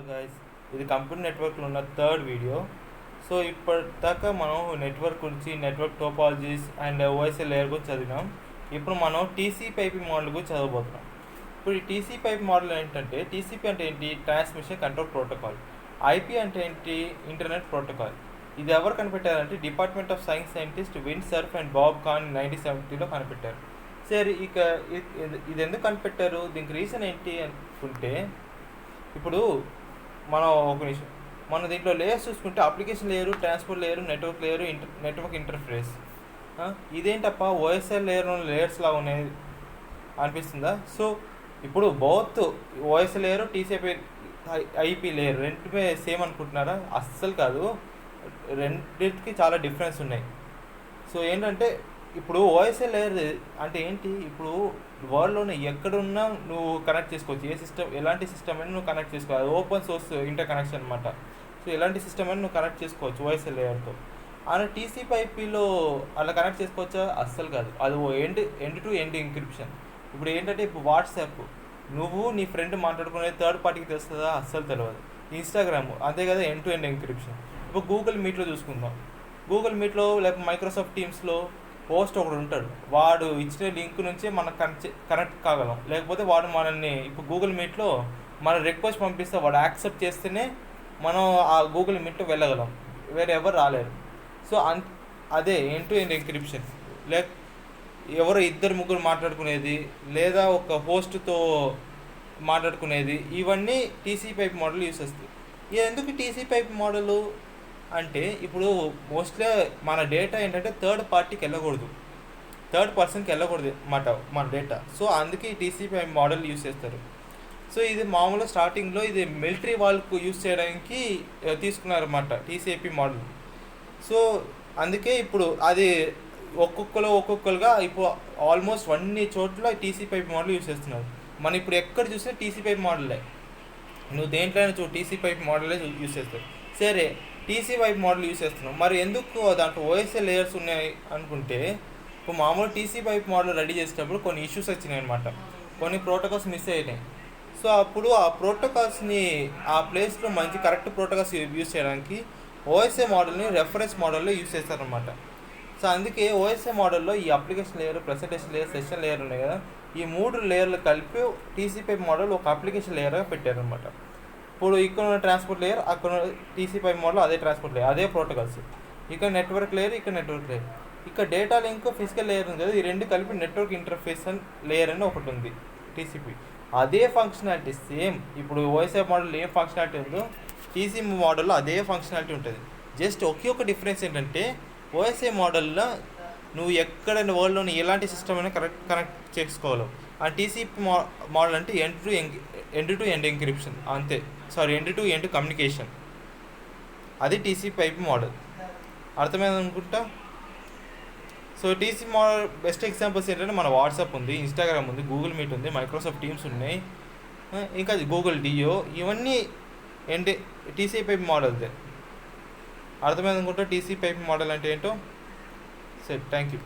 Guys, ఇది computer నెట్వర్క్లో ఉన్న థర్డ్ వీడియో. సో ఇప్పటిదాకా మనం నెట్వర్క్ గురించి, నెట్వర్క్ టోపాలజీస్ అండ్ ఓఎస్ఎల్ లేయర్ గురించి చదివినాం. ఇప్పుడు మనం టీసీపీ మోడల్ గురించి చదవబోతున్నాం. ఇప్పుడు ఈ టీసీపీ మోడల్ ఏంటంటే, టీసీపీ అంటే ఏంటి? Transmission control protocol. ఐపీ అంటే ఏంటి? Internet protocol. ఇది ఎవరు కనిపెట్టారంటే department of science scientist Vint Cerf and Bob Kahn 1970లో కనిపెట్టారు. సరే, ఇక ఇది ఎందుకు కనిపెట్టారు? దీనికి రీజన్ ఏంటి అనుకుంటే, ఇప్పుడు మనం ఒక నిమిషం మన దీంట్లో లేయర్స్ చూసుకుంటే application layer, transport layer, network layer, network interface. ఇదేంటప్ప ఓఎస్ఎల్ లేయర్స్ లాగా ఉన్నాయి అనిపిస్తుందా? సో ఇప్పుడు both OSI layer, TCP IP layer రెండుమే సేమ్ అనుకుంటున్నారా? అస్సలు కాదు, రెండింటికి చాలా డిఫరెన్స్ ఉన్నాయి. సో ఏంటంటే, ఇప్పుడు ఓఎస్ఎల్ లేయర్ అంటే ఏంటి? ఇప్పుడు వరల్డ్లోనే ఎక్కడున్నా నువ్వు కనెక్ట్ చేసుకోవచ్చు. ఏ సిస్టమ్, ఎలాంటి సిస్టమ్ అయినా నువ్వు కనెక్ట్ చేసుకోవాలి. అది ఓపెన్ సోర్స్ ఇంటర్ కనెక్షన్ అనమాట. సో ఎలాంటి సిస్టమ్ అయినా నువ్వు కనెక్ట్ చేసుకోవచ్చు ఓఎస్ఎల్ లేయర్తో. అలా టీసీపీ ఐపీలో అలా కనెక్ట్ చేసుకోవచ్చా? అస్సలు కాదు. అది ఎండ్ టు ఎండ్ ఎన్క్రిప్షన్. ఇప్పుడు ఏంటంటే, ఇప్పుడు వాట్సాప్ నువ్వు నీ ఫ్రెండ్ మాట్లాడుకునే థర్డ్ పార్టీకి తెలుస్తుందా? అస్సలు తెలియదు. ఇన్స్టాగ్రామ్ అంతే కదా, ఎండ్ టు ఎండ్ ఎన్క్రిప్షన్. ఇప్పుడు గూగుల్ మీట్లో చూసుకుందాం. గూగుల్ మీట్లో లేకపోతే మైక్రోసాఫ్ట్ టీమ్స్లో హోస్ట్ ఒకడు ఉంటాడు. వాడు ఇచ్చిన లింక్ నుంచి మనం కనెక్ట్ కాగలం. లేకపోతే వాడు మనల్ని, ఇప్పుడు గూగుల్ మీట్లో మన రిక్వెస్ట్ పంపిస్తే వాడు యాక్సెప్ట్ చేస్తేనే మనం ఆ గూగుల్ మీట్లో వెళ్ళగలం. వేరే ఎవరు రాలేరు. సో అదే ఎండ్ టు ఎండ్ ఎన్క్రిప్షన్. ఎవరో ఇద్దరు ముగ్గురు మాట్లాడుకునేది, లేదా ఒక హోస్ట్తో మాట్లాడుకునేది, ఇవన్నీ టీసీపీ మోడల్ యూస్ చేస్తుంది. ఎందుకు టీసీపీ మోడల్ అంటే, ఇప్పుడు మోస్ట్లీ మన డేటా ఏంటంటే థర్డ్ పార్టీకి వెళ్ళకూడదు, థర్డ్ పర్సన్కి వెళ్ళకూడదు మన డేటా. సో అందుకే ఈ టీసీపీ మోడల్ యూస్ చేస్తారు. సో ఇది మామూలుగా స్టార్టింగ్లో ఇది మిలిటరీ వాళ్ళకు యూస్ చేయడానికి తీసుకున్నారన్నమాట టీసీపీ మోడల్. సో అందుకే ఇప్పుడు అది ఒక్కొక్కరుగా ఇప్పుడు ఆల్మోస్ట్ అన్ని చోట్ల టీసీపీ మోడల్ యూస్ చేస్తున్నారు. మనం ఇప్పుడు ఎక్కడ చూసినా టీసీపీ మోడలే. నువ్వు దేంట్లో అయినా టీసీపీ మోడలే యూస్ చేస్తారు. సరే, టీసీపీ మోడల్ యూస్ చేస్తున్నాం, మరి ఎందుకు దాంట్లో ఓఎస్ఎల్ లేయర్స్ ఉన్నాయి అనుకుంటే, ఇప్పుడు మామూలు టీసీపీ మోడల్ రెడీ చేసేటప్పుడు కొన్ని ఇష్యూస్ వచ్చినాయి అనమాట. కొన్ని ప్రోటోకాల్స్ మిస్ అయినాయి. సో అప్పుడు ఆ ప్రోటోకాల్స్ని ఆ ప్లేస్లో మంచి కరెక్ట్ ప్రోటోకాల్స్ యూస్ చేయడానికి ఓఎస్ఏ మోడల్ని రెఫరెన్స్ మోడల్లో యూస్ చేస్తారనమాట. సో అందుకే ఓఎస్ఏ మోడల్లో ఈ application layer, presentation layer, session layer ఉన్నాయి కదా, ఈ 3 లేయర్లు కలిపి టీసీపీ మోడల్ ఒక అప్లికేషన్ లేయర్గా పెట్టారనమాట. ఇప్పుడు ఇక్కడ ఉన్న ట్రాన్స్పోర్ట్ లేయర్, అక్కడ టీసీపీ మోడల్ అదే ట్రాన్స్పోర్ట్ లేయర్, అదే ప్రోటోకాల్స్. ఇక్కడ నెట్వర్క్ లేయర్, ఇక్కడ నెట్వర్క్ లేయర్, ఇక్కడ డేటా లింక్, ఫిజికల్ లేయర్ ఉంది కదా, ఈ రెండు కలిపి నెట్వర్క్ ఇంటర్ఫేస్ లేయర్ అని ఒకటి ఉంది టీసీపీ. అదే ఫంక్షనాలిటీ సేమ్. ఇప్పుడు ఓఎస్ఐ మోడల్ ఏం ఫంక్షనాలిటీ ఉందో టీసీపీ మోడల్లో అదే ఫంక్షనాలిటీ ఉంటుంది. జస్ట్ ఒక డిఫరెన్స్ ఏంటంటే, ఓఎస్ఐ మోడల్లో నువ్వు ఎక్కడ వరల్డ్లోని ఎలాంటి సిస్టమ్ అయినా కనెక్ట్ చేసుకోగలవు. ఆ టీసీపీ మోడల్ అంటే ఎండ్ టు ఎండ్ ఎన్క్రిప్షన్ అంతే. End to end communication. అది టీసీపీ మోడల్. అర్థమైంది అనుకుంటా. So TCP model best examples ఏంటంటే, మన వాట్సాప్ ఉంది, ఇన్స్టాగ్రామ్ ఉంది, గూగుల్ మీట్ ఉంది, మైక్రోసాఫ్ట్ టీమ్స్ ఉన్నాయి, ఇంకా గూగుల్ డియో, ఇవన్నీ టీసీపీ మోడల్దే. అర్థమైంది అనుకుంటా టీసీపీ మోడల్ అంటే ఏంటో. సరే, థ్యాంక్ యూ.